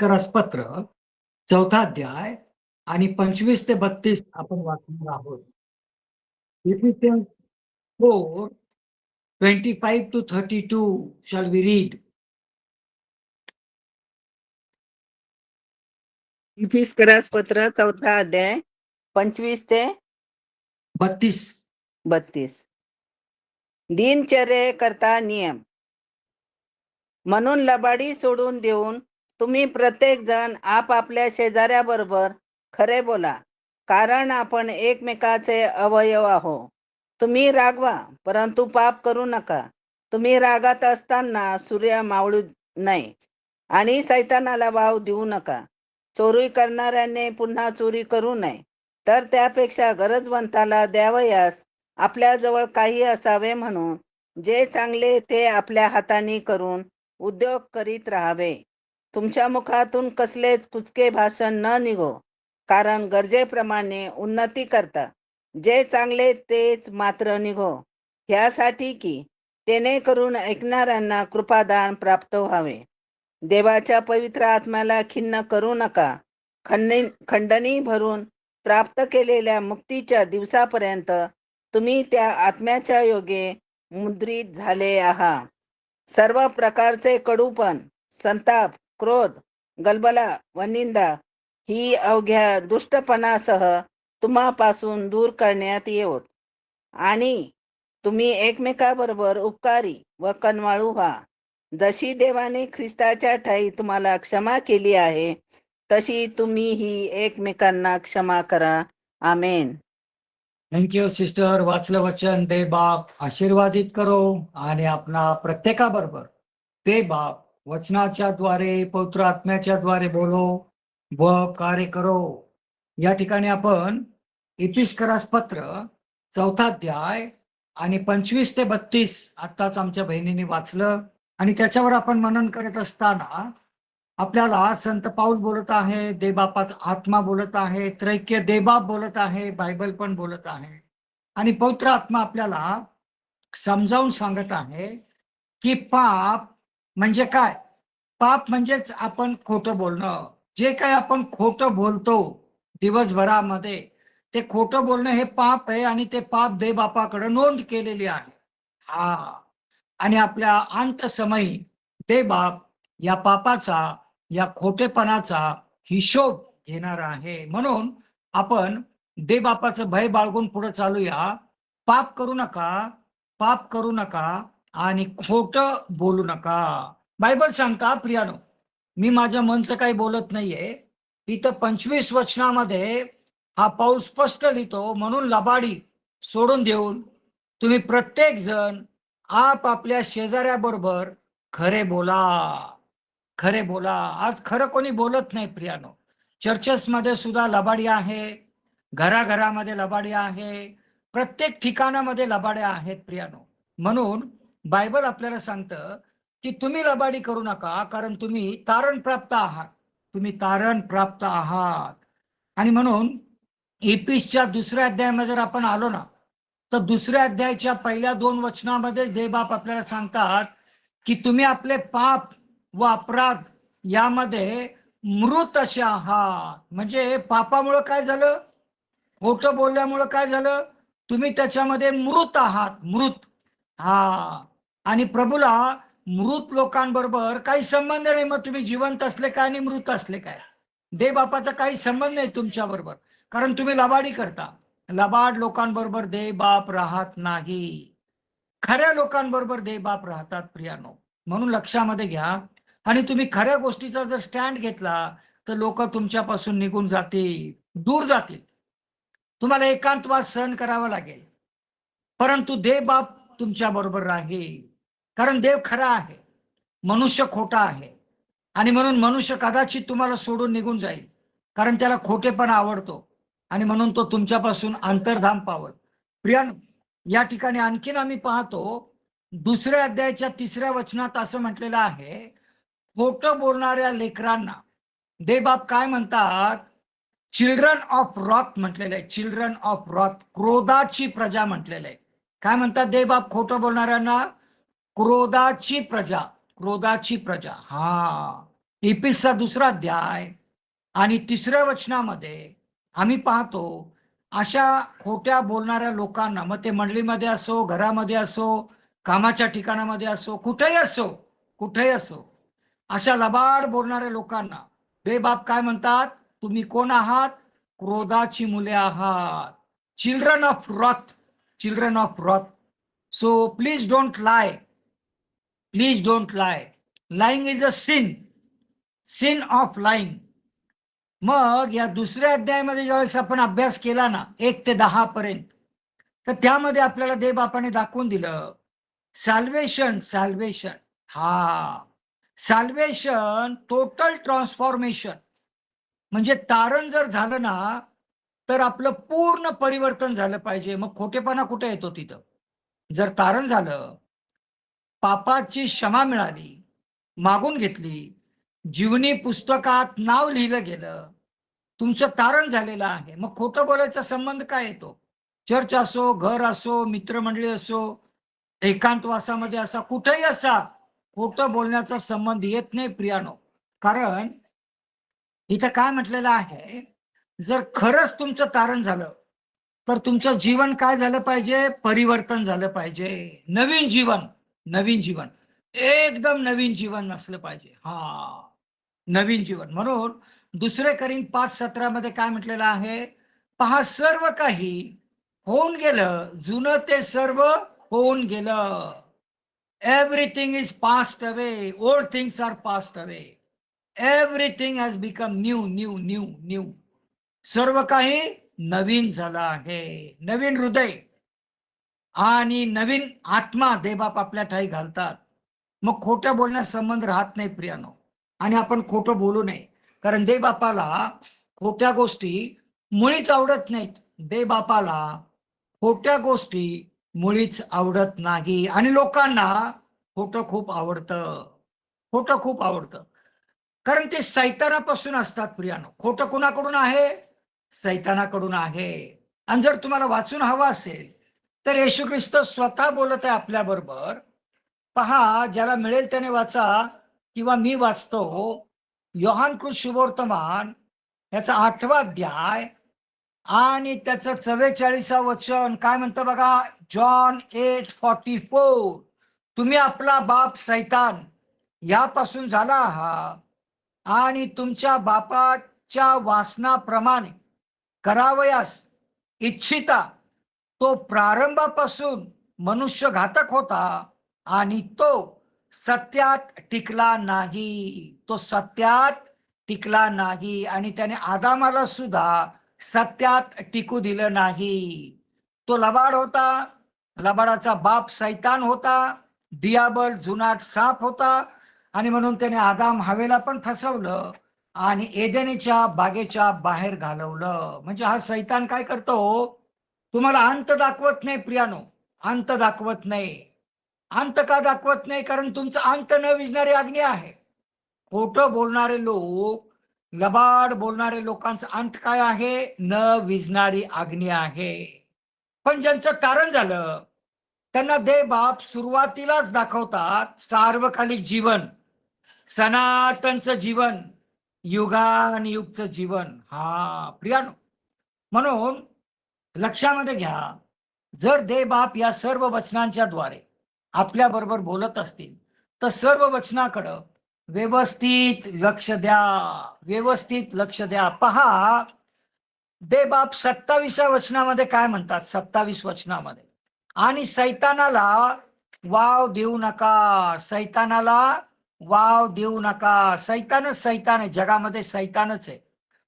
करसपत्र 4था अध्याय आणि 25 ते 32 आपण वाचणार आहोत. Ephesians 4:25 to 32 shall we read. इफिसकरास पत्र 4था अध्याय 25 ते 32. 32. दिनचर्ये करता नियम. म्हणून लबाडी सोडून देऊन तुम्ही प्रत्येक जण आपापल्या शेजाऱ्याबरोबर खरे बोला, कारण आपण एकमेकाचे अवयव आहो. तुम्ही रागवा, परंतु पाप करू नका. तुम्ही रागात असताना सूर्य मावळू नये आणि सैतानाला वाव देऊ नका. चोरी करणाऱ्याने पुन्हा चोरी करू नये, तर त्यापेक्षा गरजवंताला द्यावयास आपल्याजवळ काही असावे, म्हणून जे चांगले ते आपल्या हाताने करून उद्योग करीत राहावे. तुमच्या मुखातून कसलेच कुचके भाषण न निघो, कारण गरजेप्रमाणे उन्नती करता जे चांगले तेच मात्र निघो, ह्यासाठी की तेने करून ऐकणाऱ्यांना कृपादान प्राप्त व्हावे. देवाच्या पवित्र आत्म्याला खिन्न करू नका. खंडणी भरून प्राप्त केलेल्या मुक्तीच्या दिवसापर्यंत तुम्ही त्या आत्म्याच्या योगे मुद्रित झाले आहात. सर्व प्रकारचे कडूपण, संताप, क्रोध, गलबला व निंदा ही अवघ्या दुष्टपणासह तुम्हापासून दूर करण्यात येवोत, आणि तुम्ही एकमेकाबरोबर उपकारी व कनवाळू व्हा. जशी देवाने ख्रिस्ताच्या ठायी तुम्हाला क्षमा केली आहे, तशी तुम्हीही एकमेकांना क्षमा करा. आमेन. Thank you sister. वाचलं वचन दे बाप आशीर्वादित करो आणि आपणा प्रत्येकाबरोबर ते बाप वचनाच्या द्वारे पवित्र आत्म्याच्या द्वारे बोलो व कार्य करो. या ठिकाणी आपण इफिसकरास पत्र 4था अध्याय आणि 25 ते 32 आत्ताच आमच्या बहिणीने वाचलं, आणि त्याच्यावर आपण मनन करत असताना आपल्याला संत पाऊल बोलत आहे, देवबापाचा आत्मा बोलत आहे, त्रैक्य देवबाप बोलत आहे, बायबल पण बोलत आहे, आणि पवित्र आत्मा आपल्याला समजावून सांगत आहे की पाप म्हणजे काय. पाप म्हणजेच आपण खोटं बोलणं. जे काही आपण खोटं बोलतो दिवसभरामध्ये, ते खोटं बोलणं हे पाप आहे, आणि ते पाप देवबापाकडे नोंद केलेली आहे. आणि आपल्या अंत समयी देवबाप या पापाचा, या खोटेपणाचा हिशोब घेणार आहे. म्हणून आपण देवबापाचं भय बाळगून पुढे चालूया. पाप करू नका, पाप करू नका आणि खोटं बोलू नका. बायबल सांगता प्रियानो, मी माझ्या मनचं काही बोलत नाहीये. इथं 25 वचनामध्ये हा पाऊल स्पष्ट लिहितो, म्हणून लबाडी सोडून देऊन तुम्ही प्रत्येक जण आपापल्या शेजाऱ्याबरोबर खरे बोला, खरे बोला. आज खरं कोणी बोलत नाही प्रियानो. चर्चेसमध्ये सुद्धा लबाडी आहे, घराघरामध्ये लबाडी आहे, प्रत्येक ठिकाणामध्ये लबाड्या आहेत प्रियानो. म्हणून बायबल आपल्याला सांगतं की तुम्ही लबाडी करू नका, कारण तुम्ही तारण प्राप्त आहात. तुम्ही तारण प्राप्त आहात. आणि म्हणून इफिसच्या 2ऱ्या अध्यायामध्ये जर आपण आलो ना, तर 2ऱ्या अध्यायाच्या पहिल्या 2 वचनामध्ये देवबाप आपल्याला सांगतात की तुम्ही आपले पाप व अपराध यामध्ये मृत असे आहात. म्हणजे पापामुळं काय झालं, खोटं बोलल्यामुळं काय झालं, तुम्ही त्याच्यामध्ये मृत आहात. मृत. आणि प्रभूला मृत लोकांबरोबर काही संबंध नाही. मग तुम्ही जिवंत असले काय आणि मृत असले काय, देवबापाचा काही संबंध नाही तुमच्या बरोबर, कारण तुम्ही लबाडी करता. लबाड लोकांबरोबर देवबाप राहत नाही. खऱ्या लोकांबरोबर देवबाप राहतात प्रियानो. म्हणून लक्षामध्ये घ्या. आणि तुम्ही खऱ्या गोष्टीचा जर स्टँड घेतला तर लोक तुमच्यापासून निघून जातील, दूर जातील. तुम्हाला एकांतवास सहन करावा लागेल, परंतु देवबाप तुमच्या बरोबर राहील. कारण देव खरा आहे, मनुष्य खोटा आहे. आणि म्हणून मनुष्य कदाचित तुम्हाला सोडून निघून जाईल, कारण त्याला खोटेपणा आवडतो, आणि म्हणून तो तुमच्यापासून अंतर्धान पावल. प्रियानो, या ठिकाणी आणखीन आम्ही पाहतो 2ऱ्या अध्यायाच्या 3ऱ्या वचनात असं म्हटलेलं आहे, खोटं बोलणाऱ्या लेकरांना देवबाप काय म्हणतात, चिल्ड्रन ऑफ रॉथ म्हटलेलं आहे. चिल्ड्रन ऑफ रॉथ, क्रोधाची प्रजा म्हटलेलं आहे. काय म्हणतात देवबाप खोटं बोलणाऱ्यांना? क्रोधाची प्रजा, क्रोधाची प्रजा. इपिसचा 2रा अध्याय आणि 3ऱ्या वचनामध्ये आम्ही पाहतो अशा खोट्या बोलणाऱ्या लोकांना, मग ते मंडळीमध्ये असो, घरामध्ये असो, कामाच्या ठिकाणामध्ये असो, कुठेही असो, अशा लबाड बोलणाऱ्या लोकांना देवबाप काय म्हणतात? तुम्ही कोण आहात? क्रोधाची मुले आहात, children of wrath, children of wrath. So please don't lie, please don't lie. Lying is a sin of lying. मग या 2ऱ्या अध्यायामध्ये ज्यावेळेस आपण अभ्यास केला ना 1 ते 10 पर्यंत, तर त्यामध्ये आपल्याला देवबापाने दाखवून दिलं सॅल्वेशन. सॅल्वेशन टोटल ट्रान्सफॉर्मेशन. म्हणजे तारण जर झालं ना तर आपलं पूर्ण परिवर्तन झालं पाहिजे. मग खोटेपणा कुठे येतो तिथं? जर तारण झालं, पापाची क्षमा मिळाली, मागून घेतली, जीवनी पुस्तकात नाव लिहिलं गेलं, तुमचं तारण झालेलं आहे, मग खोटं बोलायचा संबंध काय येतो? चर्च असो, घर असो, मित्रमंडळी असो, एकांतवासामध्ये असा, कुठेही असा, खोटं बोलण्याचा संबंध येत नाही प्रियानो. कारण इथं काय म्हटलेलं आहे, जर खरंच तुमचं तारण झालं तर तुमचं जीवन काय झालं पाहिजे? परिवर्तन झालं पाहिजे. नवीन जीवन, एकदम नवीन जीवन असलं पाहिजे. नवीन जीवन. म्हणून 2 करीन 5:17 मध्ये काय म्हटलेलं आहे? पहा, सर्व काही होऊन गेलं, जुनं ते सर्व होऊन गेलं. Everything is passed away, old things are passed away, everything has become new. सर्व काही नवीन झालं आहे. नवीन हृदय आणि नवीन आत्मा देवबाप आपल्या ठाई घालतात. मग खोटं बोलण्यास संबंध राहत नाही प्रियानो. आणि आपण खोटं बोलू नये, कारण देवबापाला खोट्या गोष्टी मुळीच आवडत नाहीत. देवबापाला खोट्या गोष्टी मुळीच आवडत नाही. आणि लोकांना खोटं खूप आवडतं, कारण ते सैतानापासून असतात प्रियानो. खोटं कुणाकडून आहे? सैतानाकडून आहे. आणि जर तुम्हाला वाचून हवं असेल तर येशू ख्रिस्त स्वतः बोलत आहे आपल्या बरोबर. पहा, ज्याला मिळेल त्याने वाचा, किंवा मी वाचतो. योहानकृत शुभवर्तमान याचा 8वा अध्याय आणि त्याचं 44 वचन काय म्हणतं बघा. जॉन 8:44. तुम्ही आपला बाप सैतान यापासून झाला आहात आणि तुमच्या बापाच्या वासनाप्रमाणे करावयास इच्छिता. तो प्रारंभापासून मनुष्य घातक होता आणि तो सत्यात टिकला नाही. आणि त्याने आदामाला सुद्धा सत्यात टिकू दिलं नाही. तो लबाड होता, लबाडाचा बाप सैतान होता, दियाबल जुनाट साप होता. आणि म्हणून त्याने आदाम हवेला पण फसवलं आणि एदेनीच्या बागेच्या बाहेर घालवलं. म्हणजे हा सैतान काय करतो? तुम्हाला अंत दाखवत नाही प्रियानो, अंत दाखवत नाही. अंत का दाखवत नाही? कारण तुमचा अंत न विझणारी अग्नी आहे. खोटं बोलणारे लोक, लबाड बोलणारे लोकांचा अंत काय आहे? न विझणारी अग्नी आहे. पण ज्यांचं तारण झालं त्यांना देवबाप सुरुवातीलाच दाखवतात सार्वकालिक जीवन, सनातनचं जीवन, युगानुयुगचं जीवन. प्रियानो, म्हणून लक्षामध्ये घ्या, जर देवबाप या सर्व वचनांच्या द्वारे आपल्या बरोबर बोलत असतील तर सर्व वचनाकडं व्यवस्थित लक्ष द्या. पहा, देवबाप 27व्या वचनामध्ये काय म्हणतात? 27 वचनामध्ये, आणि सैतानाला वाव देऊ नका. सैतान आहे. जगामध्ये सैतानच आहे.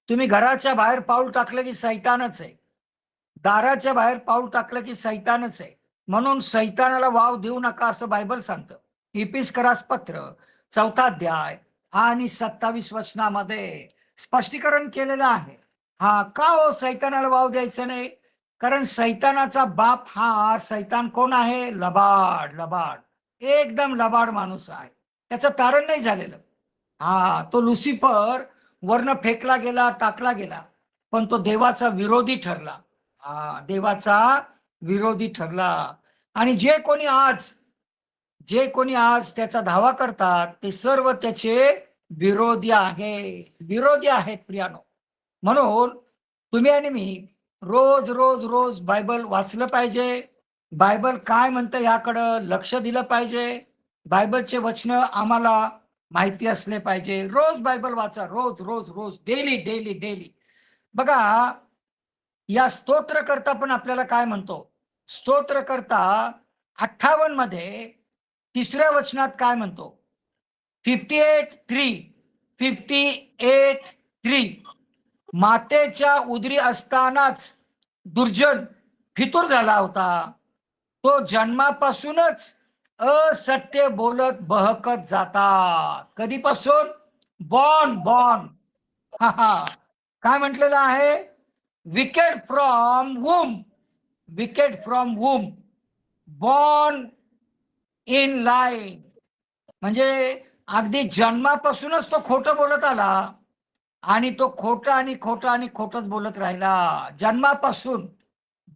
तुम्ही घराच्या बाहेर पाऊल टाकलं की सैतानच आहे, दाराच्या बाहेर पाऊल टाकलं की सैतानच आहे. म्हणून सैतानाला वाव देऊ नका असं बायबल सांगतं. इपिस्करास पत्र 4था अध्याय आणि 27 वचनामध्ये स्पष्टीकरण केलेलं आहे. का हो सैतानाला वाव द्यायचं नाही? कारण सैतानाचा बाप हा सैतान कोण आहे? लबाड, एकदम लबाड माणूस आहे. त्याचं तारण नाही झालेलं. तो लुसिफर वर्ण फेकला गेला, टाकला गेला, पण तो देवाचा विरोधी ठरला. आणि जे कोणी आज त्याचा धावा करतात ते सर्व त्याचे विरोधी आहेत प्रियानो. म्हणून तुम्ही आणि मी रोज रोज रोज बायबल वाचलं पाहिजे. बायबल काय म्हणतं याकडं लक्ष दिलं पाहिजे. बायबलचे वचन आम्हाला माहिती असले पाहिजे. रोज बायबल वाचा, रोज रोज रोज, डेली डेली डेली. बघा, या स्तोत्रकर्ता पण आपल्याला काय म्हणतो? स्तोत्रकर्ता 58 मध्ये 3ऱ्या वचनात काय म्हणतो? 58:3 मातेच्या उदरी असतानाच दुर्जन फितूर झाला होता. तो जन्मापासूनच असत्य बोलत बहकत जातात. कधीपासून? Born born. काय म्हटलेलं आहे? Wicked from womb, wicked from womb, born in line. म्हणजे अगदी जन्मापासूनच तो खोटं बोलत आला आणि तो खोटं आणि खोटं आणि खोटंच बोलत राहिला. जन्मापासून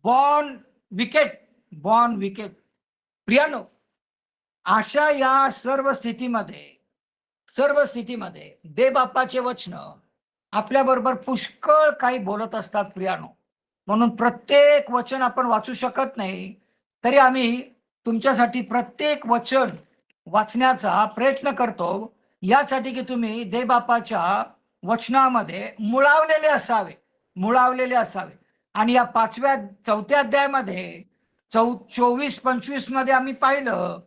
बॉर्न विकेट, बॉर्न विकेट. प्रियानो, अशा या सर्व स्थितीमध्ये देवबापाचे वचन आपल्या बरोबर पुष्कळ काही बोलत असतात प्रियानो. म्हणून प्रत्येक वचन आपण वाचू शकत नाही, तरी आम्ही तुमच्यासाठी प्रत्येक वचन वाचण्याचा प्रयत्न करतो, यासाठी की तुम्ही देवबापाच्या वचनामध्ये मुळावलेले असावे. आणि या 4थ्या अध्यायामध्ये 24-25 मध्ये आम्ही पाहिलं,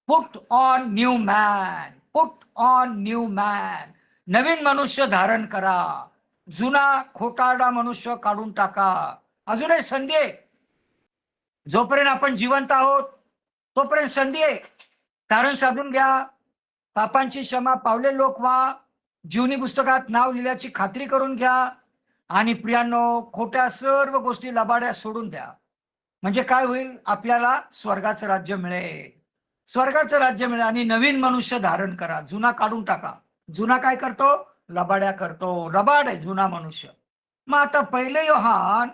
put on new man, put on new man. नवीन मनुष्य धारण करा, जुना खोटारडा मनुष्य काढून टाका. अजूनही संधी आहे. जोपर्यंत आपण जिवंत आहोत तोपर्यंत संधी आहे. तारण साधून घ्या, पापांची क्षमा पावले लोक व्हा, जीवनी पुस्तकात नाव लिहिल्याची खात्री करून घ्या. आणि प्रियांनो, खोट्या सर्व गोष्टी लबाड्या सोडून द्या. म्हणजे काय होईल? आपल्याला स्वर्गाचं राज्य मिळेल, स्वर्गाचं राज्य मिळेल. आणि नवीन मनुष्य धारण करा, जुना काढून टाका. जुना काय करतो? लबाड्या करतो. लबाड आहे जुना मनुष्य. मग आता 1 योहान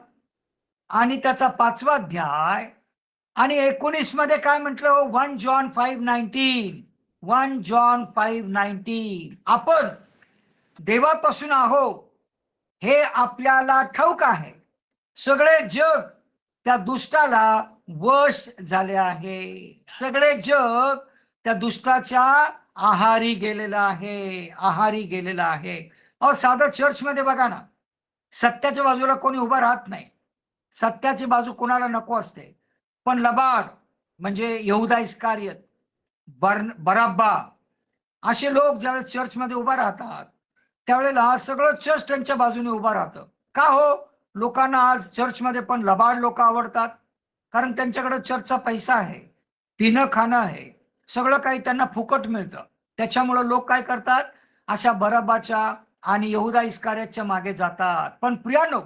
आणि त्याचा 5वा अध्याय आणि 19 मध्ये काय म्हटलं? 1 जॉन 5:19, 1 जॉन 5:19. आपण देवापासून आहोत हे आपल्याला ठाऊक आहे. सगळे जग त्या दुष्टाला वश झाले आहे. सगळे जग त्या दुष्टाच्या आहारी गेलेलं आहे. अहो, साधं चर्चमध्ये बघा ना, सत्याच्या बाजूला कोणी उभा राहत नाही. सत्याची बाजू कोणाला नको असते. पण लबाड म्हणजे यहूदा इस्कारियत, बराब्बा, असे लोक ज्यावेळेस चर्चमध्ये उभा राहतात त्यावेळेला सगळं चर्च त्यांच्या बाजूने उभा राहतं. का हो? लोकांना आज चर्चमध्ये पण लबाड लोक आवडतात, कारण त्यांच्याकडे चर्चचा पैसा आहे, पिणं खाणं आहे, सगळं काही त्यांना फुकट मिळतं. त्याच्यामुळं लोक काय करतात? अशा बराब्बाच्या आणि यहूदा इस्कारियतच्या मागे जातात. पण प्रियानो,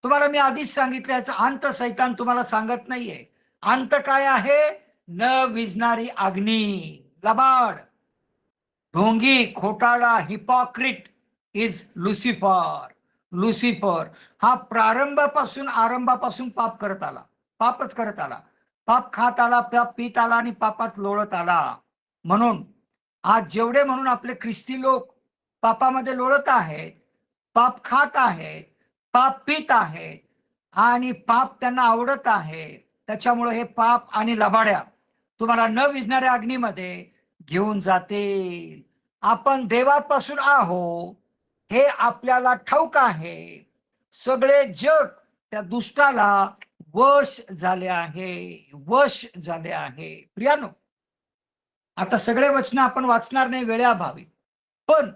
तुम्हाला मी आधीच सांगितलं, याचा अंत सैतान तुम्हाला सांगत नाहीये. अंत काय आहे? न विझणारी अग्नी, लबाड, ढोंगी, खोटाळा, हिपोक्रिट इज लुसिफर. लुसिफर हा आरंभापासून पाप करत आला, पापच करत आला, पाप खात आला, पाप पीत आला आणि पापात लोळत आला. म्हणून आज जेवढे म्हणून आपले ख्रिस्ती लोक पापामध्ये लोळत आहेत, पाप खात आहेत, पाप पीत आहेत आणि पाप त्यांना आवडत आहे, त्याच्यामुळे हे पाप आणि लबाड्या तुम्हाला न विझणाऱ्या अग्नीमध्ये घेऊन जातील. आपण देवापासून आहोत हे आपल्याला ठाऊक आहे. सगळे जग त्या दुष्टाला वश झाले आहे. प्रियानो, आता सगळे वचन आपण वाचणार नाही वेळेअभावी, पण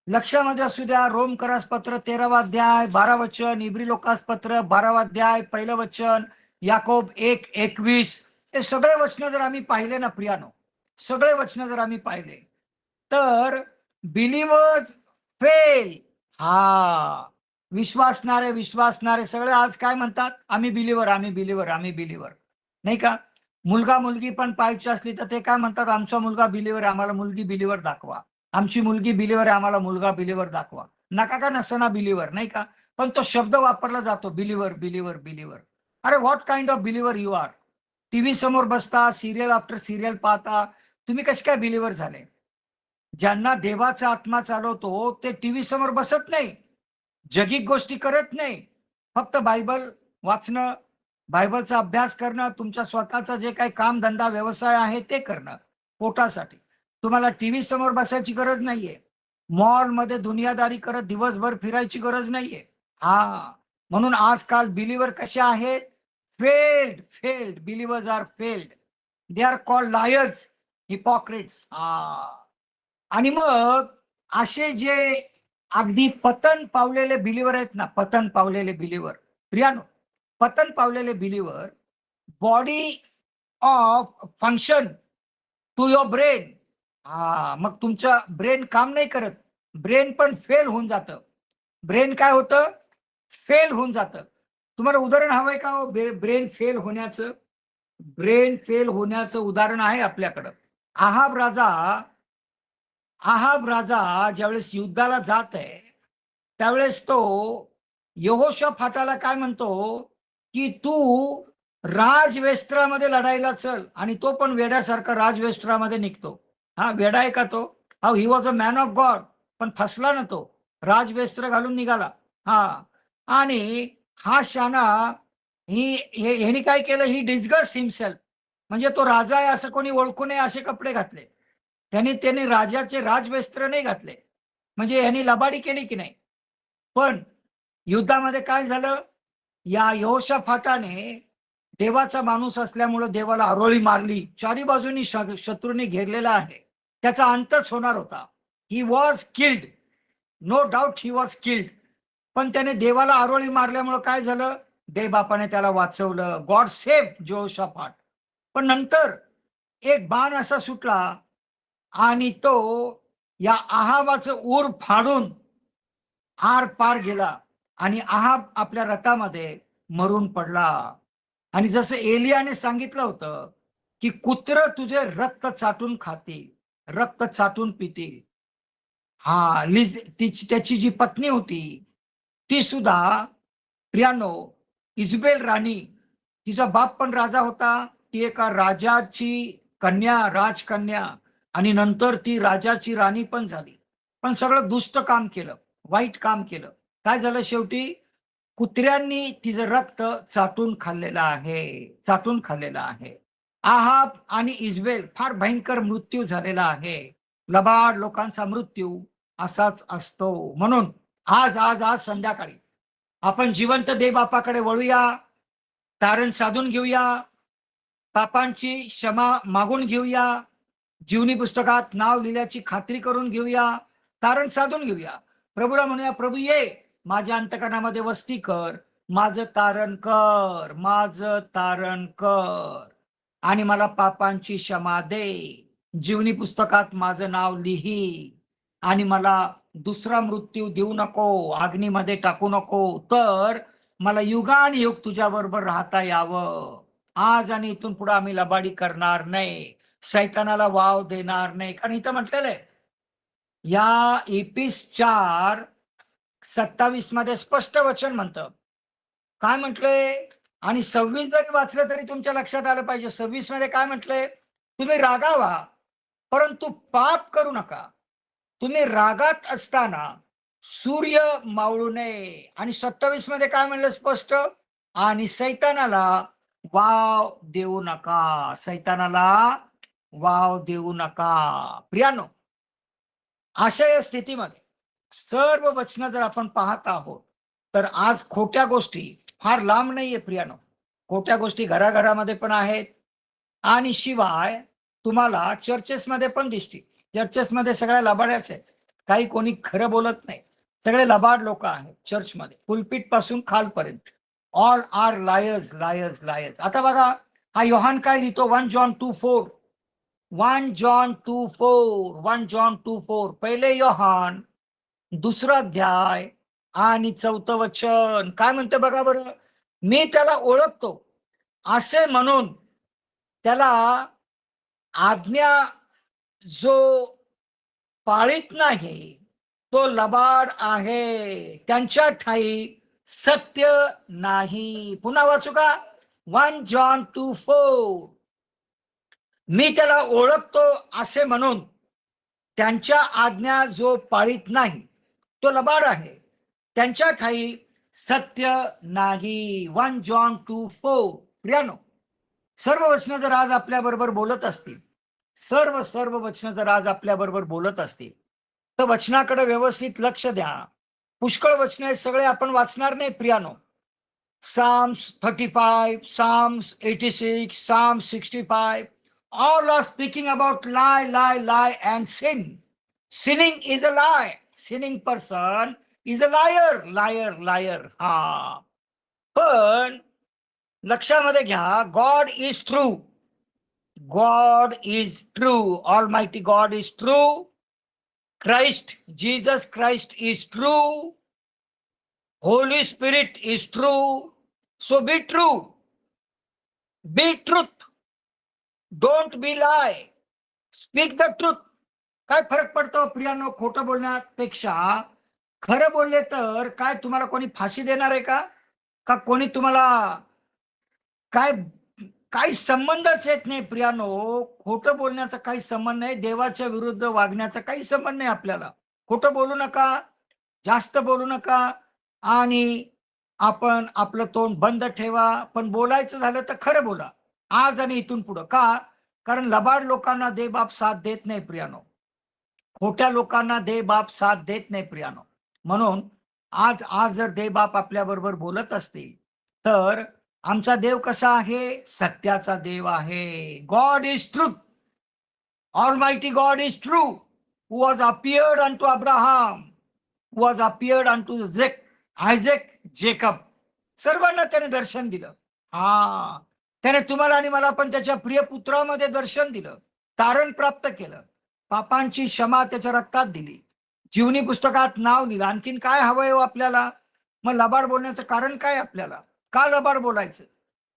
लक्षामध्ये असू द्या. रोमकरास पत्र 13वा अध्याय 12 वचन, इब्री लोकास पत्र 12वा अध्याय 1 वचन, याकोब 1:21, हे सगळे वचन जर आम्ही पाहिले ना प्रियानो, सगळे वचन जर आम्ही पाहिले तर बिलीवर्स फेल. विश्वासणारे सगळे आज काय म्हणतात? आम्ही बिलीवर नाही का? मुलगा मुलगी पण पाहायची असली तर ते काय म्हणतात? आमचा मुलगा बिलीवर, आम्हाला मुलगी बिलीवर दाखवा. आमची मुलगी बिलीवर आहे, आम्हाला मुलगा बिलीवर दाखवा. नका का नसना बिलीवर, नाही का? पण तो शब्द वापरला जातो, बिलीवर. अरे what kind of believer you are? TV समोर बसता, सिरियल आफ्टर सिरियल पाहता, तुम्ही कसे काय बिलीवर झाले? ज्यांना देवाचा आत्मा चालवतो ते टीव्ही समोर बसत नाही, जगिक गोष्टी करत नाही, फक्त बायबल वाचणं, बायबलचा अभ्यास करणं, तुमच्या स्वतःचा जे काही काम धंदा व्यवसाय आहे ते करणं पोटासाठी. तुम्हाला टीव्ही समोर बसायची गरज नाहीये, मॉलमध्ये दुनियादारी करत दिवसभर फिरायची गरज नाहीये. हा, म्हणून आजकाल बिलीवर कसे आहेत? Failed. Failed believers are failed. They are called liars, hypocrites. आणि मग असे जे अगदी पतन पावलेले बिलीवर आहेत ना, पतन पावलेले बिलीवर, प्रियानो, पतन पावलेले believer, body of function to your brain. मग तुमचं ब्रेन काम नाही करत, ब्रेन पण फेल होऊन जातं. ब्रेन काय होतं? फेल होऊन जातं. तुम्हाला उदाहरण हवंय का हो ब्रेन फेल होण्याचं? ब्रेन फेल होण्याचं उदाहरण आहे आपल्याकडं. आहाब राजा ज्यावेळेस युद्धाला जात आहे त्यावेळेस तो यहोशाफाटाला काय म्हणतो की तू राजवेस्त्रामध्ये लढायला चल, आणि तो पण वेड्यासारखा राजवेस्त्रामध्ये निघतो. वेडा आहे का तो? He was a man of God, पण फसला ना तो, राजवेस्त्र घालून निघाला. आणि हा शाना ह्याने काय केलं? ही डिस्गस्ट हिमसेल्फ, म्हणजे तो राजा आहे असं कोणी ओळखू नये असे कपडे घातले. त्याने राजाचे राजवस्त्र नाही घातले, म्हणजे यांनी लबाडी केली की नाही. पण युद्धामध्ये काय झालं? या यहोशाफाटाने देवाचा माणूस असल्यामुळे देवाला आरोळी मारली. चारी बाजूनी शत्रूंनी घेरलेला आहे, त्याचा अंतच होणार होता. He was killed, no doubt he was killed. पण त्याने देवाला आरोळी मारल्यामुळे काय झालं? देवबापाने त्याला वाचवलं. God save Jehoshaphat. पण नंतर एक बाण असा सुटला आणि तो या आहाबाचं ऊर फाडून आर पार गेला आणि आहाब आपल्या रथामध्ये मरून पडला. आणि जसं एलियाने सांगितलं होतं की कुत्र तुझे रक्त चाटून खातील, रक्त चाटून पितील. त्याची जी पत्नी होती ती सुद्धा, प्रियानो, इजबेल राणी, तिचा बाप पण राजा होता, ती एका राजाची कन्या, राजकन्या, आणि नंतर ती राजाची राणी पण झाली. पण सगळं दुष्ट काम केलं, वाईट काम केलं. काय झालं शेवटी? कुत्र्यांनी तिचं रक्त चाटून खाल्लेलं आहे, चाटून खाल्लेलं आहे. आहाब आणि इजबेल फार भयंकर मृत्यू झालेला आहे. लबाड लोकांचा मृत्यू असाच असतो. म्हणून आज आज आज संध्याकाळी आपण जिवंत देवबापाकडे वळूया, तारण साधून घेऊया, पापांची क्षमा मागून घेऊया, जीवनी पुस्तकात नाव लिहिल्याची खात्री करून घेऊया, तारण साधून घेऊया. प्रभूला म्हणूया, प्रभू ये माझ्या अंतकरणामध्ये वस्ती कर, माझं तारण कर, माझं तारण कर, आणि मला पापांची क्षमा दे. जीवनी पुस्तकात माझं नाव लिही आणि मला दुसरा मृत्यू देऊ नको, अग्नीमध्ये टाकू नको, तर मला युगानुयुग तुझ्या बरोबर राहता यावं. आज आणि इथून पुढे आम्ही लबाडी करणार नाही, सैतानाला वाव देणार नाही. कारण इथं म्हटलेलं आहे या इपिस 4:27 मध्ये स्पष्ट वचन म्हणतं. काय म्हटलंय? आणि 26 जरी वाचलं तरी तुमच्या लक्षात आलं पाहिजे. 26 मध्ये काय म्हटलंय? तुम्ही रागावा परंतु पाप करू नका. तुम्ही रागात असताना सूर्य मावळू नये. आणि 27 मध्ये काय म्हणलं स्पष्ट? आणि सैतानाला वाव देऊ नका, सैतानाला वाव देऊ नका. प्रियानो, अशा या स्थितीमध्ये सर्व वचनं जर आपण पाहत आहोत तर आज खोट्या गोष्टी फार लांब नाहीये प्रियानो. खोट्या गोष्टी घराघरामध्ये पण आहेत, आणि शिवाय तुम्हाला चर्चेसमध्ये पण दिसतील. चर्चेसमध्ये सगळ्या लबाड्याच आहेत, काही कोणी खरं बोलत नाही, सगळे लबाड लोक आहेत चर्चमध्ये, पुलपीट पासून खालपर्यंत. All are liars, liars, liars. आता बघा हा योहान काय लिहितो? 1 जॉन 2:4. 1 John 2:4, 1 John 2:4. पहिले योहान 2 अध्याय आणि 4 वचन काय म्हणते बघा बरं. मी त्याला ओळखतो असे म्हणून त्याला आज्ञा जो पाळीत नाही तो लबाड आहे, त्यांच्या ठाई सत्य नाही. पुन्हा वाचू का? 1 जॉन 2:4. 4 मी त्याला ओळखतो असे म्हणून त्याला आज्ञा जो पाळीत नाही तो लबाड आहे, त्यांच्या ठाई सत्य नाही. पुन्हा वाचू का? 1 जॉन 2:4. 1 जॉन 2:4. 4 मी त्याला ओळखतो असे म्हणून त्याला आज्ञा जो पाळीत नाही तो लबाड आहे, त्यांच्या ठाई सत्य नाही. पुन्हा वाचू का? 1 जॉन 2:4. त्यांच्या आज्ञा जो पाळीत नाही तो लबाड आहे, त्यांच्या ठाई सत्य नाही. 1 जॉन 2:4. प्रियानो, सर्व वचनं जर आज आपल्या बरोबर बोलत असतील, सर्व वचनं जर आज आपल्या बरोबर बोलत असतील, तर वचनाकडे व्यवस्थित लक्ष द्या. पुष्कळ वचन आहेत, सगळे आपण वाचणार नाही प्रियानो. Psalms 35, Psalms 86, Psalms 65, all are speaking about lie and sin. Sinning is a lie. Sinning person is a liar. हा, पण लक्षामध्ये घ्या, God is true. God is true. Almighty God is true. Jesus Christ is true. Holy Spirit is true. So be true. Be truth. Don't be lie. Speak the truth. काय फरक पडतो प्रियानो खोटं बोलण्यापेक्षा? खरं बोलले तर काय तुम्हाला कोणी फाशी देणार आहे का? का कोणी तुम्हाला काय काही संबंधच येत नाही प्रियानो. खोटं बोलण्याचा काही संबंध नाही, देवाच्या विरुद्ध वागण्याचा काही संबंध नाही आपल्याला. खोटं बोलू नका, जास्त बोलू नका, आणि आपण आपलं तोंड बंद ठेवा. पण बोलायचं झालं तर खरं बोला आज आणि इथून पुढं. का? कारण लबाड लोकांना देवबाप साथ देत नाही प्रियानो. खोट्या लोकांना देवबाप साथ देत नाही प्रियानो. म्हणून आज जर देवबाप आपल्या बरोबर बोलत असतील तर आमचा देव कसा आहे? सत्याचा देव आहे. God is truth. Almighty God is true, who was appeared unto Abraham, who was appeared unto Isaac, Jacob. सर्वांना त्याने दर्शन दिलं. हा, त्याने तुम्हाला आणि मला पण त्याच्या प्रिय पुत्रामध्ये दर्शन दिलं, तारण प्राप्त केलं, पापांची क्षमा त्याच्या रक्तात दिली, जीवनी पुस्तकात नाव लिहिलं. आणखीन काय हवंय हो आपल्याला? मग लबाड बोलण्याचं कारण काय आपल्याला? का लबाड बोलायचं?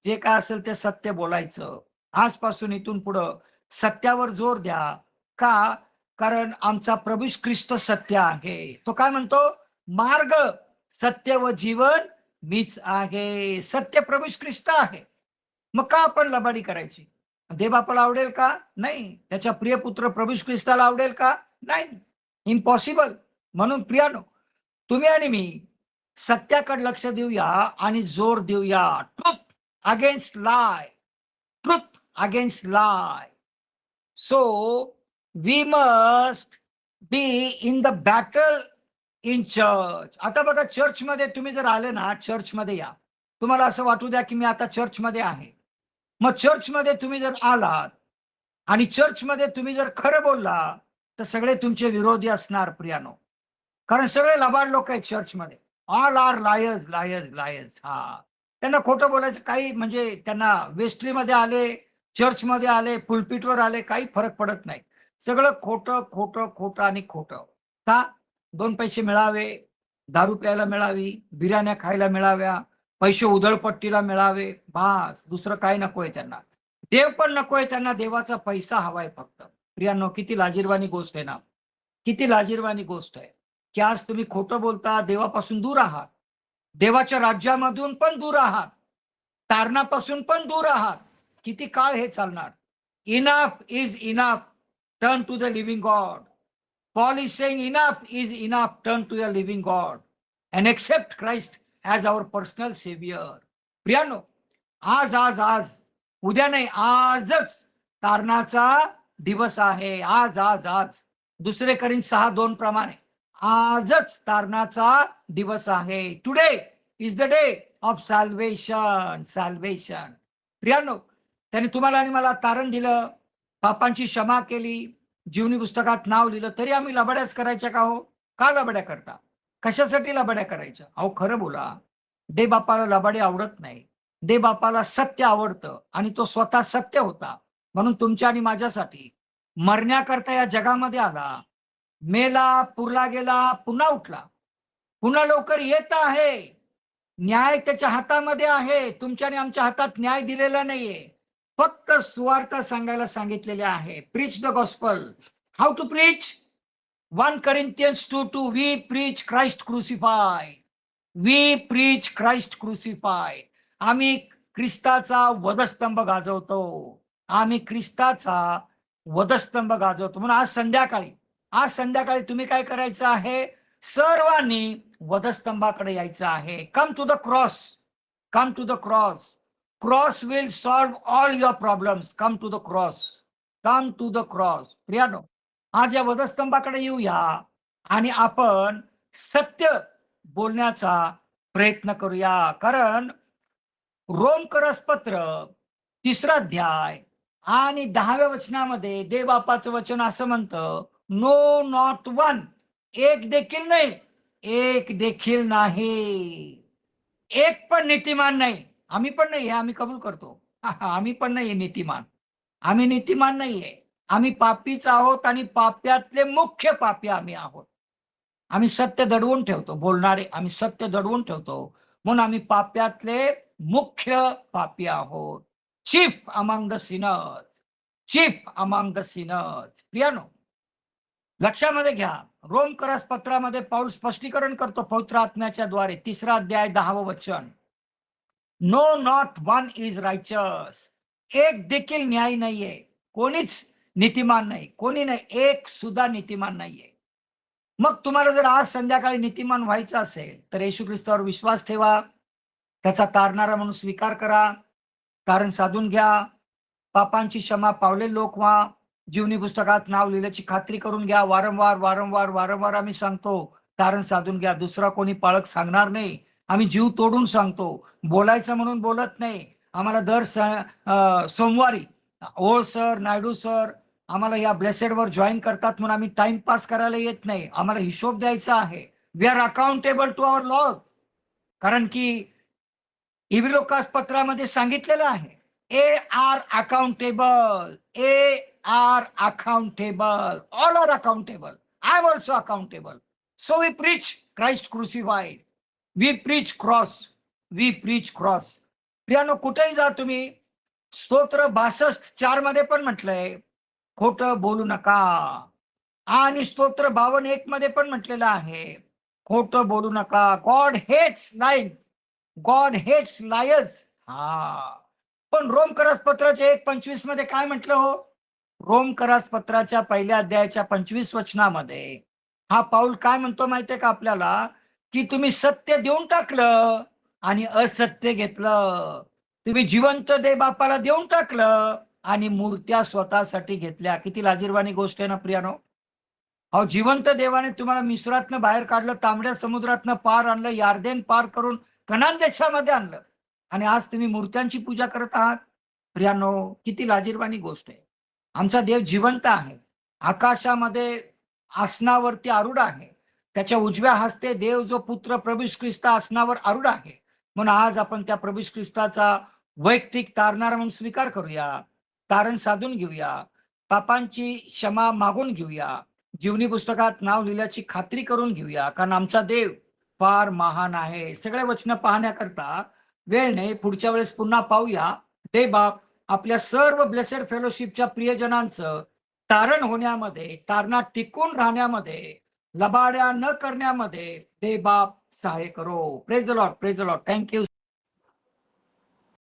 जे काय असेल ते सत्य बोलायचं. आजपासून इथून पुढं सत्यावर जोर द्या. का? कारण आमचा प्रभू ख्रिस्त सत्य आहे. तो काय म्हणतो? मार्ग, सत्य व जीवन मीच आहे. सत्य प्रभू ख्रिस्त आहे. मग का आपण लबाडी करायची? देवबापाला आवडेल का? नाही. त्याच्या प्रिय पुत्र प्रभू ख्रिस्ताला आवडेल का? नाही. इम्पॉसिबल. म्हणून प्रियानो, तुम्ही आणि मी सत्याकडे लक्ष देऊया आणि जोर देऊया. Truth against lie, truth against lie. So we must be in the battle in church. आता बघा, चर्चमध्ये तुम्ही जर आले ना, चर्चमध्ये या. तुम्हाला असं वाटू द्या की मी आता चर्चमध्ये आहे. मग चर्चमध्ये तुम्ही जर आलात आणि चर्चमध्ये तुम्ही जर खरं बोलला तर सगळे तुमचे विरोधी असणार प्रियानो. कारण सगळे लबाड लोक आहेत चर्चमध्ये. All are liars. हा, त्यांना खोटं बोलायचं काही, म्हणजे त्यांना वेस्ट्रीमध्ये आले, चर्चमध्ये आले, पुलपिटवर आले, काही फरक पडत नाही. सगळं खोटं आणि खोटं. का? 2 पैसे मिळावे, दारू प्यायला मिळावी, बिर्याण्या खायला मिळाव्या, पैसे उधळपट्टीला मिळावे, बास, दुसरं काय नकोय त्यांना. देव पण नकोय त्यांना, देवाचा पैसा हवाय फक्त. प्रियांनो, किती लाजिरवाणी गोष्ट आहे ना, किती लाजिरवाणी गोष्ट आहे की आज तुम्ही खोटं बोलता, देवापासून दूर आहात, देवाच्या राज्यामधून पण दूर आहात, तारणापासून पण दूर आहात. किती काळ हे चालणार? Enough is enough, turn to the living God. Paul is saying enough is enough, turn to the living God and accept Christ as our personal savior. प्रियानो, आज उद्या नाही, आजच तारणाचा दिवस आहे. आज 2 Corinthians 6:2 प्रमाणे आजच तारणाचा दिवस आहे. Today is the day of salvation. प्रियानो, त्याने तुम्हाला आणि मला तारण दिलं, पापांची क्षमा केली, जीवनी पुस्तकात नाव लिहिलं, तरी आम्ही लबाड्याच करायच्या का हो? का लबाड्या करता? कशासाठी लबाड्या करायच्या? अहो, खरं बोला. देवबापाला लबाडी आवडत नाही. देवबापाला सत्य आवडतं आणि तो स्वतः सत्य होता. म्हणून तुमच्या आणि माझ्यासाठी मरण्याकरता या जगामध्ये आला, मेला, पुरला गेला, पुन्हा उठला, पुन्हा लवकर येत आहे. न्याय त्याच्या हातामध्ये आहे. तुमच्या आणि आमच्या हातात न्याय दिलेला नाहीये. फक्त सुवार्थ सांगायला सांगितलेले आहे. Preach the gospel. How to preach? 1 Corinthians 2:2. We preach Christ crucified. We preach Christ crucified. आम्ही ख्रिस्ताचा वधस्तंभ गाजवतो. आम्ही ख्रिस्ताचा वधस्तंभ गाजवतो. म्हणून आज आज संध्याकाळी तुम्ही काय करायचं आहे? सर्वांनी वधस्तंभाकडे यायचं आहे. Come to the cross, come to the cross. Cross will solve all your problems. Come to the cross, come to the cross. प्रियानो, आज या वधस्तंभाकडे येऊया आणि आपण सत्य बोलण्याचा प्रयत्न करूया. कारण रोमकरसपत्र 3रा अध्याय आणि 10व्या वचनामध्ये देवबापाचं वचन असं म्हणतं, नो नॉट वन, एक देखील नाही, एक देखील नाही, एक पण नीतिमान नाही. आम्ही पण नाही, आम्ही कबूल करतो. आम्ही पण नाही नीतिमान, आम्ही नीतिमान नाहीये. आम्ही पापीच आहोत आणि पाप्यातले मुख्य पापी आम्ही आहोत. आम्ही सत्य दडवून ठेवतो, बोलणारे आम्ही सत्य दडवून ठेवतो, म्हणून आम्ही पाप्यातले मुख्य पापी आहोत. Chief among the sinners, chief among the sinners. प्रियानो, लक्षामध्ये घ्या, रोमकरस पत्रामध्ये पाऊल स्पष्टीकरण करतो पवित्र आत्म्याच्या द्वारे. 3रा अध्याय 10वं वचन, नो नॉट वन इज रायचस, एक देखील न्याय नाहीये, कोणीच नीतिमान नाही, कोणी नाही, एक सुद्धा नीतिमान नाहीये. मग तुम्हाला जर आज संध्याकाळी नीतिमान व्हायचं असेल तर येशू ख्रिस्तावर विश्वास ठेवा, त्याचा तारणारा म्हणून स्वीकार करा, कारण साधून घ्या, पापांची क्षमा पावले लोक व्हा, जीवनी पुस्तकात नाव लिहिल्याची खात्री करून घ्या. वारंवार वारंवार वारंवार आम्ही सांगतो, तारण साधून घ्या. दुसरा कोणी पाळक सांगणार नाही, आम्ही जीव तोडून सांगतो, बोलायचं म्हणून बोलत नाही. आम्हाला दर सोमवारी ओळ सर, नायडू सर आम्हाला या ब्लेसेडवर जॉईन करतात म्हणून आम्ही टाइमपास करायला येत नाही. आम्हाला हिशोब द्यायचा आहे. We are accountable to our Lord. कारण की इव्हिलोकास पत्रामध्ये सांगितलेलं आहे, a are accountable, a are accountable, all are accountable, I am also accountable. So we preach Christ crucified, we preach cross, we preach cross. प्रियानो, कुठेही जा तुम्ही, स्तोत्र 62:4 मध्ये पण म्हटलंय खोटं बोलू नका, आणि स्तोत्र 52:1 मध्ये पण म्हटलेलं आहे खोटं बोलू नका. God hates lying, God hates liars. पण रोमकरस पत्राच्या 1:25 मध्ये काय म्हटलं हो? रोमकरस पत्राच्या 1ल्या अध्यायाच्या 25 वचनामध्ये हा पाऊल काय म्हणतो माहितीये का आपल्याला? की तुम्ही सत्य देऊन टाकलं आणि असत्य घेतलं. तुम्ही जिवंत देव बापाला देऊन टाकलं आणि मूर्त्या स्वतःसाठी घेतल्या. किती लाजिरवाणी गोष्ट आहे ना प्रियानो. अहो, जिवंत देवाने तुम्हाला मिस्रातनं बाहेर काढलं, तांबड्या समुद्रातनं पार आणलं, यार्देन पार करून कनान देशामध्ये आणलं, आणि आज तुम्ही मूर्त्यांची पूजा करत आहात. प्रियानो, किती लाजिरवाणी गोष्ट आहे. आमचा देव जिवंत आहे, आकाशामध्ये आसनावरती आरूढ आहे. त्याच्या उजव्या हस्ते देव जो पुत्र प्रभू येशू ख्रिस्त आसनावर आरूढ आहे. म्हणून आज आपण त्या प्रभू येशू ख्रिस्ताचा वैयक्तिक तारणारा म्हणून स्वीकार करूया, तारण साधून घेऊया, पापांची क्षमा मागून घेऊया, जीवनी पुस्तकात नाव लिहिल्याची खात्री करून घेऊया. कारण आमचा देव फार महान आहे. सगळे वचन पाहण्याकरता वेळ नाही, पुढच्या वेळेस पुन्हा पाहूया. देव बाप आपल्या सर्व ब्लेसेड फेलोशिपच्या प्रियजनांचं तारण होण्यामध्ये, तारणात टिकून राहण्यामध्ये, लबाड्या न करण्यामध्ये देव बाप सहाय्य करो. Praise the Lord, praise the Lord. Thank you.